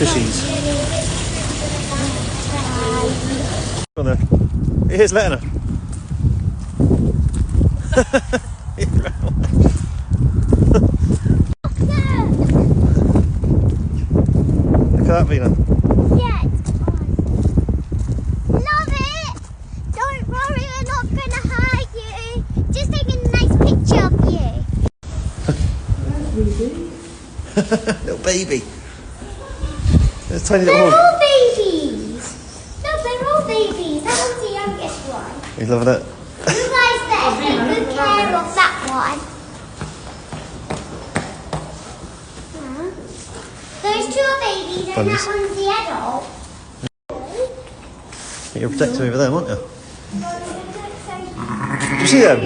Fishies. Come on then. Here's Lena. Look at that, Vena. Yeah, it's fine. Love it! Don't worry, we're not going to hurt you. Just taking a nice picture of you. Little baby. There's a tiny They're little all babies. No, they're all babies. That one's the youngest one. He's loving it. You guys better take good care of that one. Those two are babies and Bunnies. that one's the adult. You're protective over them, aren't you? Do you see them?